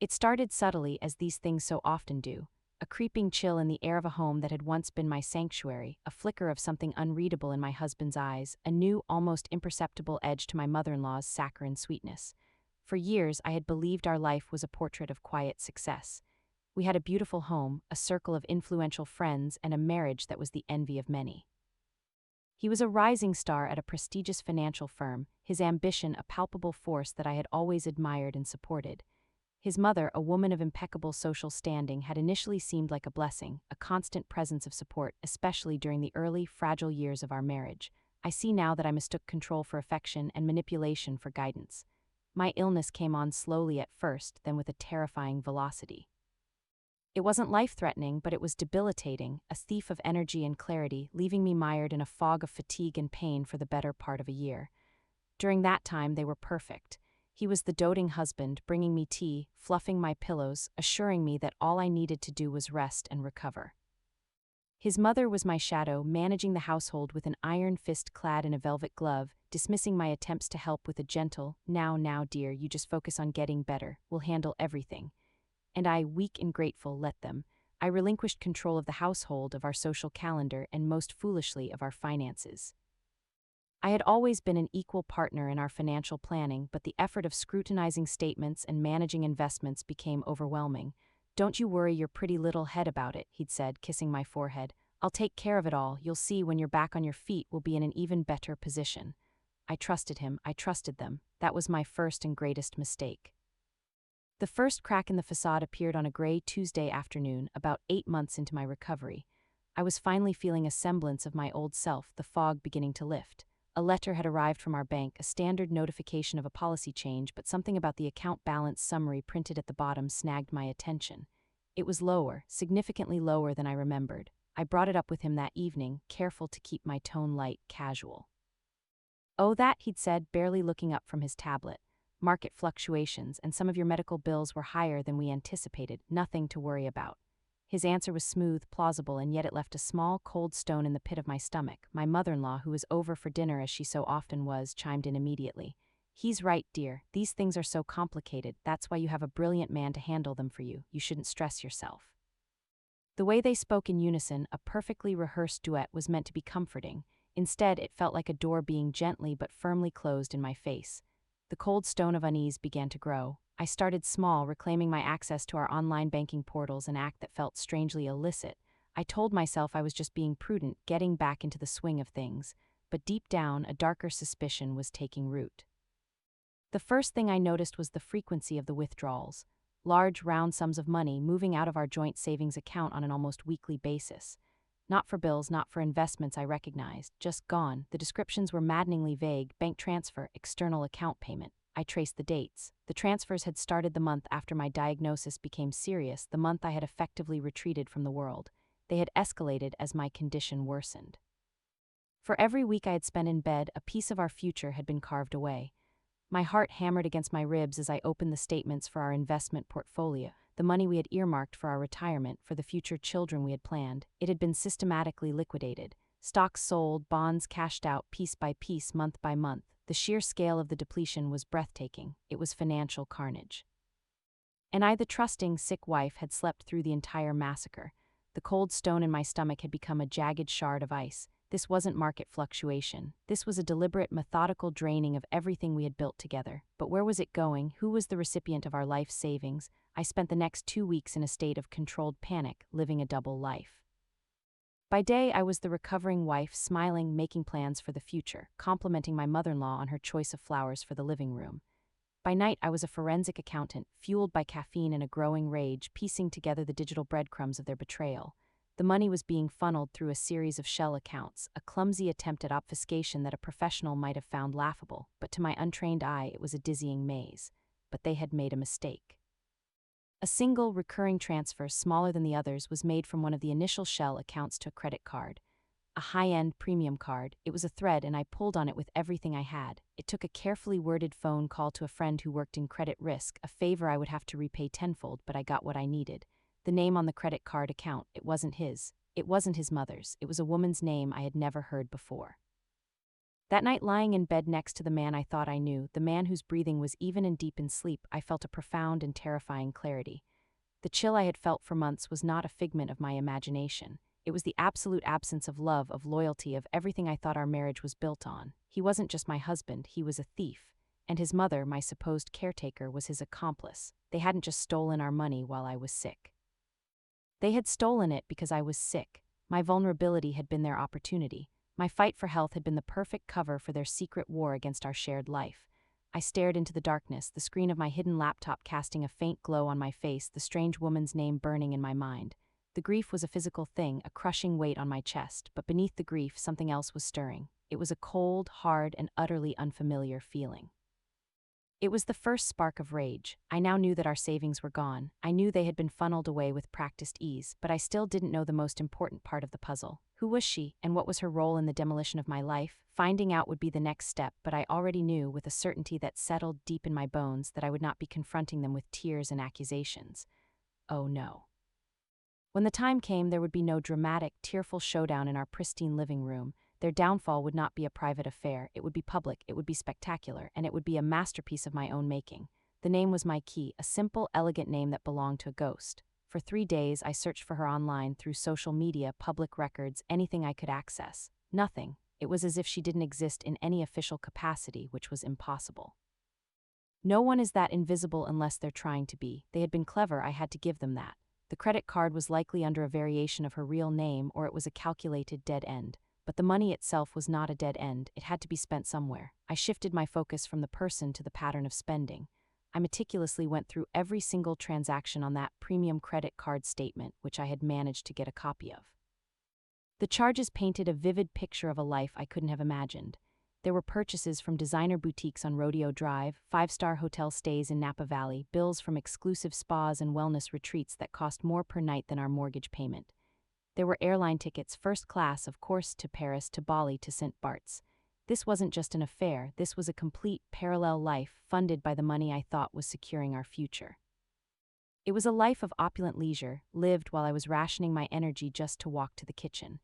It started subtly, as these things so often do. A creeping chill in the air of a home that had once been my sanctuary, a flicker of something unreadable in my husband's eyes, a new, almost imperceptible edge to my mother-in-law's saccharine sweetness. For years, I had believed our life was a portrait of quiet success. We had a beautiful home, a circle of influential friends, and a marriage that was the envy of many. He was a rising star at a prestigious financial firm, his ambition a palpable force that I had always admired and supported. His mother, a woman of impeccable social standing, had initially seemed like a blessing, a constant presence of support, especially during the early, fragile years of our marriage. I see now that I mistook control for affection and manipulation for guidance. My illness came on slowly at first, then with a terrifying velocity. It wasn't life-threatening, but it was debilitating, a thief of energy and clarity, leaving me mired in a fog of fatigue and pain for the better part of a year. During that time, they were perfect. He was the doting husband, bringing me tea, fluffing my pillows, assuring me that all I needed to do was rest and recover. His mother was my shadow, managing the household with an iron fist clad in a velvet glove, dismissing my attempts to help with a gentle, "Now, dear, you just focus on getting better, we'll handle everything." And I, weak and grateful, let them. I relinquished control of the household, of our social calendar, and most foolishly of our finances. I had always been an equal partner in our financial planning, but the effort of scrutinizing statements and managing investments became overwhelming. "Don't you worry your pretty little head about it," he'd said, kissing my forehead. "I'll take care of it all. You'll see when you're back on your feet we'll be in an even better position." I trusted him, I trusted them. That was my first and greatest mistake. The first crack in the facade appeared on a gray Tuesday afternoon, about 8 months into my recovery. I was finally feeling a semblance of my old self, the fog beginning to lift. A letter had arrived from our bank, a standard notification of a policy change, but something about the account balance summary printed at the bottom snagged my attention. It was lower, significantly lower than I remembered. I brought it up with him that evening, careful to keep my tone light, casual. "Oh, that," he'd said, barely looking up from his tablet. "Market fluctuations, and some of your medical bills were higher than we anticipated, nothing to worry about." His answer was smooth, plausible, and yet it left a small, cold stone in the pit of my stomach. My mother-in-law, who was over for dinner as she so often was, chimed in immediately. "He's right, dear. These things are so complicated. That's why you have a brilliant man to handle them for you. You shouldn't stress yourself." The way they spoke in unison, a perfectly rehearsed duet, was meant to be comforting. Instead, it felt like a door being gently but firmly closed in my face. The cold stone of unease began to grow. I started small, reclaiming my access to our online banking portals, an act that felt strangely illicit. I told myself I was just being prudent, getting back into the swing of things. But deep down, a darker suspicion was taking root. The first thing I noticed was the frequency of the withdrawals. Large, round sums of money moving out of our joint savings account on an almost weekly basis. Not for bills, not for investments, I recognized. Just gone. The descriptions were maddeningly vague: bank transfer, external account payment. I traced the dates. The transfers had started the month after my diagnosis became serious, the month I had effectively retreated from the world. They had escalated as my condition worsened. For every week I had spent in bed, a piece of our future had been carved away. My heart hammered against my ribs as I opened the statements for our investment portfolio, the money we had earmarked for our retirement, for the future children we had planned. It had been systematically liquidated. Stocks sold, bonds cashed out, piece by piece, month by month. The sheer scale of the depletion was breathtaking. It was financial carnage. And I, the trusting, sick wife, had slept through the entire massacre. The cold stone in my stomach had become a jagged shard of ice. This wasn't market fluctuation. This was a deliberate, methodical draining of everything we had built together. But where was it going? Who was the recipient of our life savings? I spent the next 2 weeks in a state of controlled panic, living a double life. By day, I was the recovering wife, smiling, making plans for the future, complimenting my mother-in-law on her choice of flowers for the living room. By night, I was a forensic accountant, fueled by caffeine and a growing rage, piecing together the digital breadcrumbs of their betrayal. The money was being funneled through a series of shell accounts, a clumsy attempt at obfuscation that a professional might have found laughable, but to my untrained eye it was a dizzying maze. But they had made a mistake. A single, recurring transfer, smaller than the others, was made from one of the initial shell accounts to a credit card. A high-end premium card. It was a thread, and I pulled on it with everything I had. It took a carefully worded phone call to a friend who worked in credit risk, a favor I would have to repay tenfold, but I got what I needed. The name on the credit card account, it wasn't his. It wasn't his mother's. It was a woman's name I had never heard before. That night, lying in bed next to the man I thought I knew, the man whose breathing was even and deep in sleep, I felt a profound and terrifying clarity. The chill I had felt for months was not a figment of my imagination. It was the absolute absence of love, of loyalty, of everything I thought our marriage was built on. He wasn't just my husband, he was a thief. And his mother, my supposed caretaker, was his accomplice. They hadn't just stolen our money while I was sick. They had stolen it because I was sick. My vulnerability had been their opportunity. My fight for health had been the perfect cover for their secret war against our shared life. I stared into the darkness, the screen of my hidden laptop casting a faint glow on my face, the strange woman's name burning in my mind. The grief was a physical thing, a crushing weight on my chest, but beneath the grief, something else was stirring. It was a cold, hard, and utterly unfamiliar feeling. It was the first spark of rage. I now knew that our savings were gone. I knew they had been funneled away with practiced ease, but I still didn't know the most important part of the puzzle. Who was she, and what was her role in the demolition of my life? Finding out would be the next step, but I already knew with a certainty that settled deep in my bones that I would not be confronting them with tears and accusations. Oh no. When the time came, there would be no dramatic, tearful showdown in our pristine living room. Their downfall would not be a private affair, it would be public, it would be spectacular, and it would be a masterpiece of my own making. The name was my key, a simple, elegant name that belonged to a ghost. For 3 days, I searched for her online, through social media, public records, anything I could access. Nothing. It was as if she didn't exist in any official capacity, which was impossible. No one is that invisible unless they're trying to be. They had been clever, I had to give them that. The credit card was likely under a variation of her real name, or it was a calculated dead end. But the money itself was not a dead end, it had to be spent somewhere. I shifted my focus from the person to the pattern of spending. I meticulously went through every single transaction on that premium credit card statement, which I had managed to get a copy of. The charges painted a vivid picture of a life I couldn't have imagined. There were purchases from designer boutiques on Rodeo Drive, 5-star hotel stays in Napa Valley, bills from exclusive spas and wellness retreats that cost more per night than our mortgage payment. There were airline tickets, first class, of course, to Paris, to Bali, to St. Bart's. This wasn't just an affair, this was a complete, parallel life, funded by the money I thought was securing our future. It was a life of opulent leisure, lived while I was rationing my energy just to walk to the kitchen.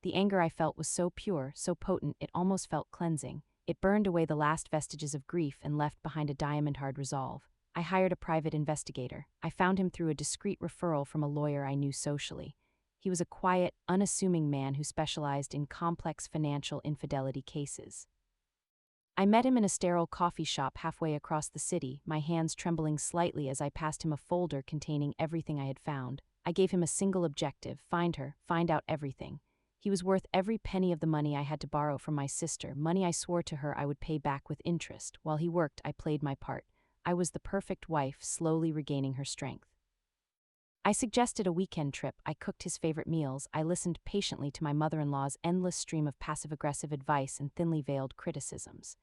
The anger I felt was so pure, so potent, it almost felt cleansing. It burned away the last vestiges of grief and left behind a diamond-hard resolve. I hired a private investigator. I found him through a discreet referral from a lawyer I knew socially. He was a quiet, unassuming man who specialized in complex financial infidelity cases. I met him in a sterile coffee shop halfway across the city, my hands trembling slightly as I passed him a folder containing everything I had found. I gave him a single objective: find her, find out everything. He was worth every penny of the money I had to borrow from my sister, money I swore to her I would pay back with interest. While he worked, I played my part. I was the perfect wife, slowly regaining her strength. I suggested a weekend trip, I cooked his favorite meals, I listened patiently to my mother-in-law's endless stream of passive-aggressive advice and thinly veiled criticisms.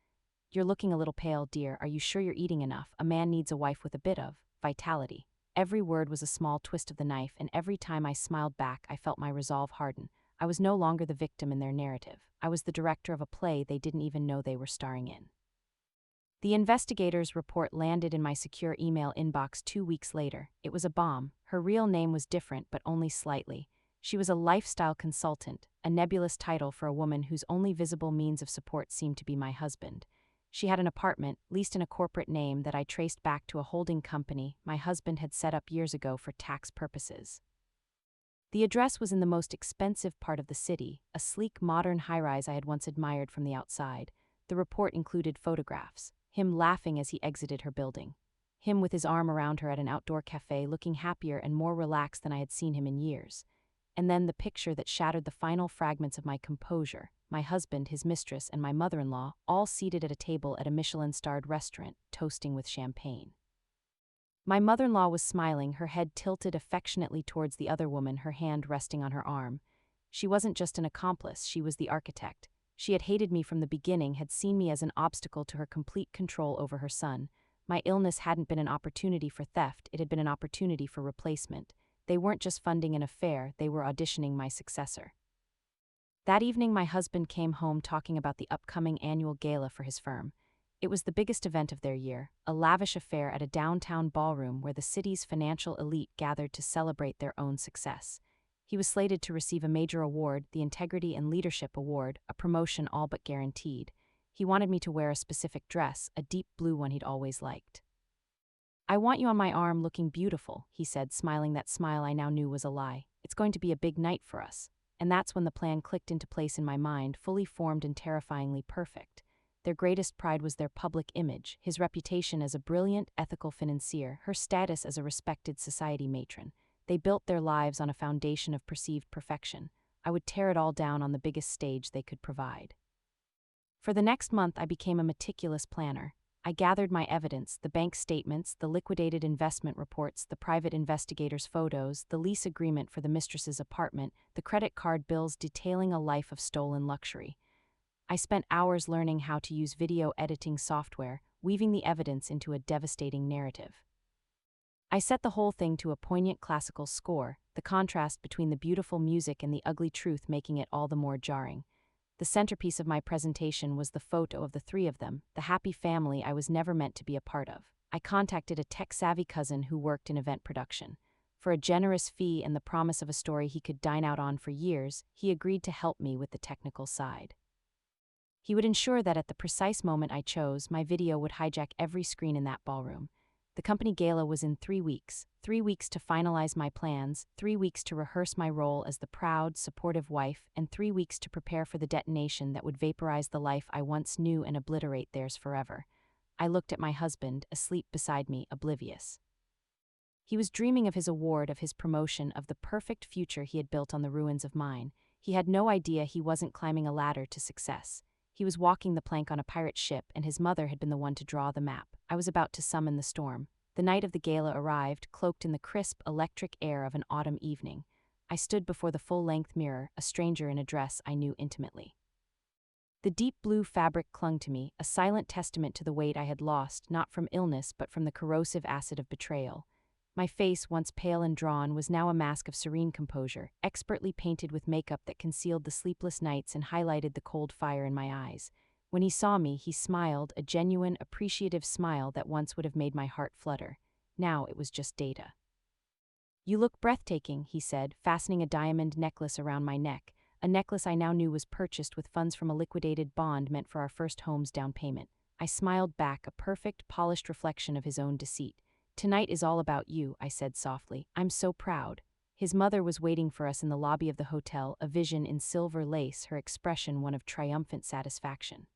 You're looking a little pale, dear, are you sure you're eating enough? A man needs a wife with a bit of vitality. Every word was a small twist of the knife, and every time I smiled back, I felt my resolve harden. I was no longer the victim in their narrative. I was the director of a play they didn't even know they were starring in. The investigator's report landed in my secure email inbox 2 weeks later. It was a bomb. Her real name was different, but only slightly. She was a lifestyle consultant, a nebulous title for a woman whose only visible means of support seemed to be my husband. She had an apartment, leased in a corporate name that I traced back to a holding company my husband had set up years ago for tax purposes. The address was in the most expensive part of the city, a sleek, modern high-rise I had once admired from the outside. The report included photographs. Him laughing as he exited her building. Him with his arm around her at an outdoor cafe, looking happier and more relaxed than I had seen him in years. And then the picture that shattered the final fragments of my composure: my husband, his mistress, and my mother-in-law, all seated at a table at a Michelin-starred restaurant, toasting with champagne. My mother-in-law was smiling, her head tilted affectionately towards the other woman, her hand resting on her arm. She wasn't just an accomplice, she was the architect. She had hated me from the beginning, had seen me as an obstacle to her complete control over her son. My illness hadn't been an opportunity for theft, it had been an opportunity for replacement. They weren't just funding an affair, they were auditioning my successor. That evening my husband came home talking about the upcoming annual gala for his firm. It was the biggest event of their year, a lavish affair at a downtown ballroom where the city's financial elite gathered to celebrate their own success. He was slated to receive a major award, the Integrity and Leadership Award, a promotion all but guaranteed. He wanted me to wear a specific dress, a deep blue one he'd always liked. "I want you on my arm looking beautiful," he said, smiling that smile I now knew was a lie. "It's going to be a big night for us." And that's when the plan clicked into place in my mind, fully formed and terrifyingly perfect. Their greatest pride was their public image, his reputation as a brilliant, ethical financier, her status as a respected society matron. They built their lives on a foundation of perceived perfection. I would tear it all down on the biggest stage they could provide. For the next month, I became a meticulous planner. I gathered my evidence, the bank statements, the liquidated investment reports, the private investigator's photos, the lease agreement for the mistress's apartment, the credit card bills detailing a life of stolen luxury. I spent hours learning how to use video editing software, weaving the evidence into a devastating narrative. I set the whole thing to a poignant classical score, the contrast between the beautiful music and the ugly truth making it all the more jarring. The centerpiece of my presentation was the photo of the three of them, the happy family I was never meant to be a part of. I contacted a tech-savvy cousin who worked in event production. For a generous fee and the promise of a story he could dine out on for years, he agreed to help me with the technical side. He would ensure that at the precise moment I chose, my video would hijack every screen in that ballroom. The company gala was in 3 weeks, 3 weeks to finalize my plans, 3 weeks to rehearse my role as the proud, supportive wife, and 3 weeks to prepare for the detonation that would vaporize the life I once knew and obliterate theirs forever. I looked at my husband, asleep beside me, oblivious. He was dreaming of his award, of his promotion, of the perfect future he had built on the ruins of mine. He had no idea he wasn't climbing a ladder to success. He was walking the plank on a pirate ship, and his mother had been the one to draw the map. I was about to summon the storm. The night of the gala arrived, cloaked in the crisp, electric air of an autumn evening. I stood before the full-length mirror, a stranger in a dress I knew intimately. The deep blue fabric clung to me, a silent testament to the weight I had lost, not from illness but from the corrosive acid of betrayal. My face, once pale and drawn, was now a mask of serene composure, expertly painted with makeup that concealed the sleepless nights and highlighted the cold fire in my eyes. When he saw me, he smiled, a genuine, appreciative smile that once would have made my heart flutter. Now it was just data. "You look breathtaking," he said, fastening a diamond necklace around my neck, a necklace I now knew was purchased with funds from a liquidated bond meant for our first home's down payment. I smiled back, a perfect, polished reflection of his own deceit. "Tonight is all about you," I said softly. "I'm so proud." His mother was waiting for us in the lobby of the hotel, a vision in silver lace, her expression one of triumphant satisfaction.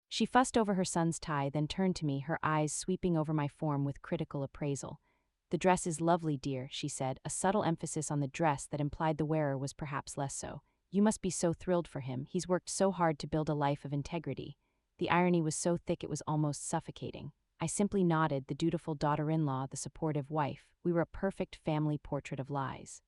She fussed over her son's tie, then turned to me, her eyes sweeping over my form with critical appraisal. "The dress is lovely, dear," she said, a subtle emphasis on the dress that implied the wearer was perhaps less so. "You must be so thrilled for him. He's worked so hard to build a life of integrity." The irony was so thick it was almost suffocating. I simply nodded, the dutiful daughter-in-law, the supportive wife. We were a perfect family portrait of lies.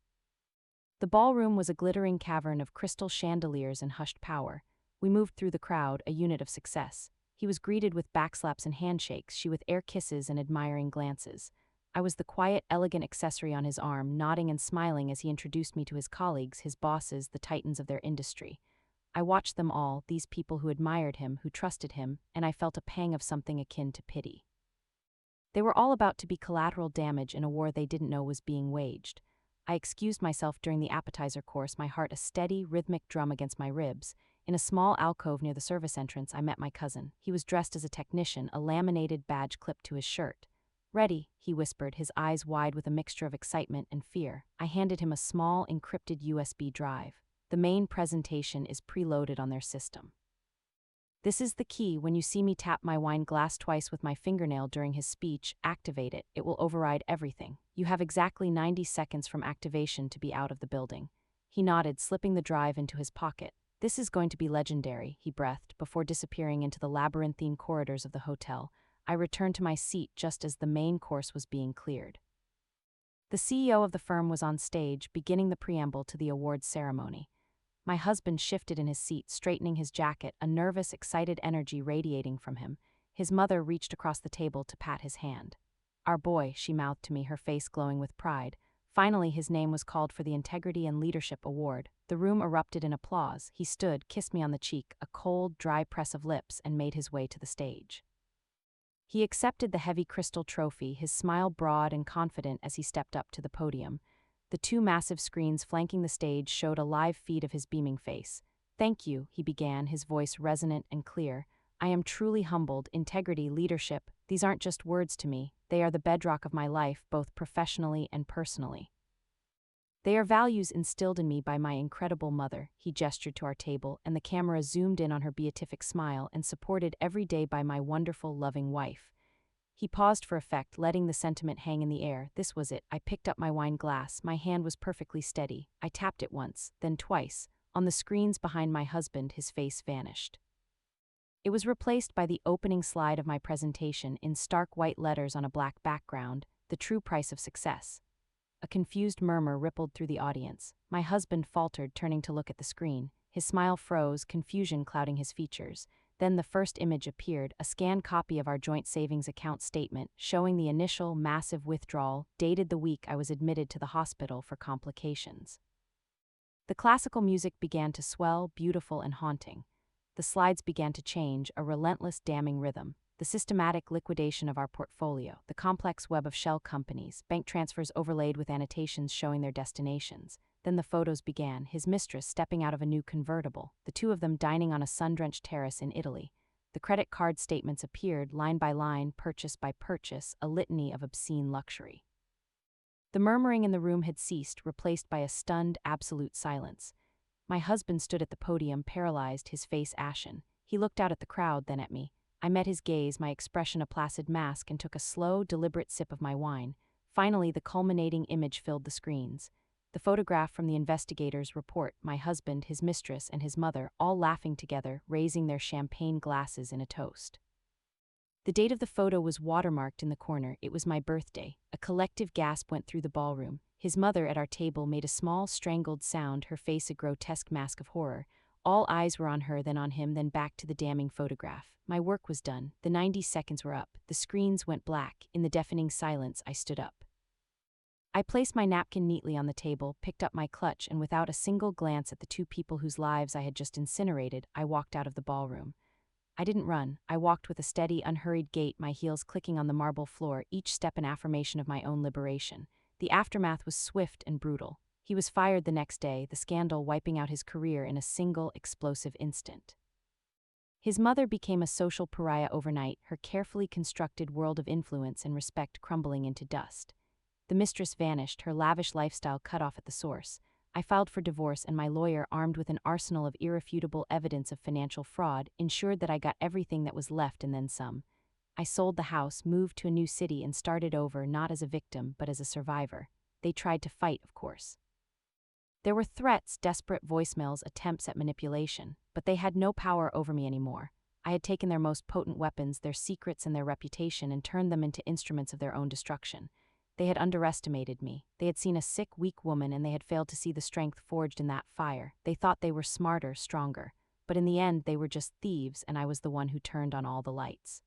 The ballroom was a glittering cavern of crystal chandeliers and hushed power. We moved through the crowd, a unit of success. He was greeted with backslaps and handshakes, she with air kisses and admiring glances. I was the quiet, elegant accessory on his arm, nodding and smiling as he introduced me to his colleagues, his bosses, the titans of their industry. I watched them all, these people who admired him, who trusted him, and I felt a pang of something akin to pity. They were all about to be collateral damage in a war they didn't know was being waged. I excused myself during the appetizer course, my heart a steady, rhythmic drum against my ribs. In a small alcove near the service entrance, I met my cousin. He was dressed as a technician, a laminated badge clipped to his shirt. "Ready," he whispered, his eyes wide with a mixture of excitement and fear. I handed him a small, encrypted USB drive. "The main presentation is preloaded on their system. This is the key. When you see me tap my wine glass twice with my fingernail during his speech, activate it. It will override everything. You have exactly 90 seconds from activation to be out of the building." He nodded, slipping the drive into his pocket. "This is going to be legendary," he breathed, before disappearing into the labyrinthine corridors of the hotel. I returned to my seat just as the main course was being cleared. The CEO of the firm was on stage, beginning the preamble to the awards ceremony. My husband shifted in his seat, straightening his jacket, a nervous, excited energy radiating from him. His mother reached across the table to pat his hand. "Our boy," she mouthed to me, her face glowing with pride. Finally, his name was called for the Integrity and Leadership Award. The room erupted in applause. He stood, kissed me on the cheek, a cold, dry press of lips, and made his way to the stage. He accepted the heavy crystal trophy, his smile broad and confident as he stepped up to the podium. The two massive screens flanking the stage showed a live feed of his beaming face. "Thank you," he began, his voice resonant and clear. I am truly humbled. Integrity, leadership, these aren't just words to me, they are the bedrock of my life, both professionally and personally. They are values instilled in me by my incredible mother. He gestured to our table, and the camera zoomed in on her beatific smile, and supported every day by my wonderful, loving wife. He paused for effect, letting the sentiment hang in the air. This was it. I picked up my wine glass. My hand was perfectly steady. I tapped it once, then twice. On the screens behind my husband, his face vanished. It was replaced by the opening slide of my presentation in stark white letters on a black background, "The True Price of Success." A confused murmur rippled through the audience. My husband faltered, turning to look at the screen. His smile froze, confusion clouding his features. Then the first image appeared, a scanned copy of our joint savings account statement, showing the initial, massive withdrawal, dated the week I was admitted to the hospital for complications. The classical music began to swell, beautiful and haunting. The slides began to change, a relentless, damning rhythm. The systematic liquidation of our portfolio, the complex web of shell companies, bank transfers overlaid with annotations showing their destinations. Then the photos began, his mistress stepping out of a new convertible, the two of them dining on a sun-drenched terrace in Italy. The credit card statements appeared, line by line, purchase by purchase, a litany of obscene luxury. The murmuring in the room had ceased, replaced by a stunned, absolute silence. My husband stood at the podium, paralyzed, his face ashen. He looked out at the crowd, then at me. I met his gaze, my expression a placid mask, and took a slow, deliberate sip of my wine. Finally, the culminating image filled the screens. The photograph from the investigator's report, my husband, his mistress, and his mother, all laughing together, raising their champagne glasses in a toast. The date of the photo was watermarked in the corner. It was my birthday. A collective gasp went through the ballroom. His mother at our table made a small, strangled sound, her face a grotesque mask of horror. All eyes were on her, then on him, then back to the damning photograph. My work was done. The 90 seconds were up. The screens went black. In the deafening silence, I stood up. I placed my napkin neatly on the table, picked up my clutch, and without a single glance at the two people whose lives I had just incinerated, I walked out of the ballroom. I didn't run. I walked with a steady, unhurried gait, my heels clicking on the marble floor, each step an affirmation of my own liberation. The aftermath was swift and brutal. He was fired the next day, the scandal wiping out his career in a single, explosive instant. His mother became a social pariah overnight, her carefully constructed world of influence and respect crumbling into dust. The mistress vanished, her lavish lifestyle cut off at the source. I filed for divorce, and my lawyer, armed with an arsenal of irrefutable evidence of financial fraud, ensured that I got everything that was left and then some. I sold the house, moved to a new city, and started over, not as a victim, but as a survivor. They tried to fight, of course. There were threats, desperate voicemails, attempts at manipulation, but they had no power over me anymore. I had taken their most potent weapons, their secrets and their reputation, and turned them into instruments of their own destruction. They had underestimated me. They had seen a sick, weak woman, and they had failed to see the strength forged in that fire. They thought they were smarter, stronger. But in the end, they were just thieves, and I was the one who turned on all the lights.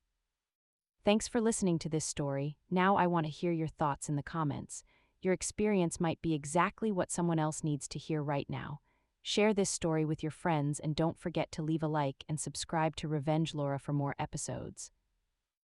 Thanks for listening to this story. Now I want to hear your thoughts in the comments. Your experience might be exactly what someone else needs to hear right now. Share this story with your friends, and don't forget to leave a like and subscribe to Revenge Laura for more episodes.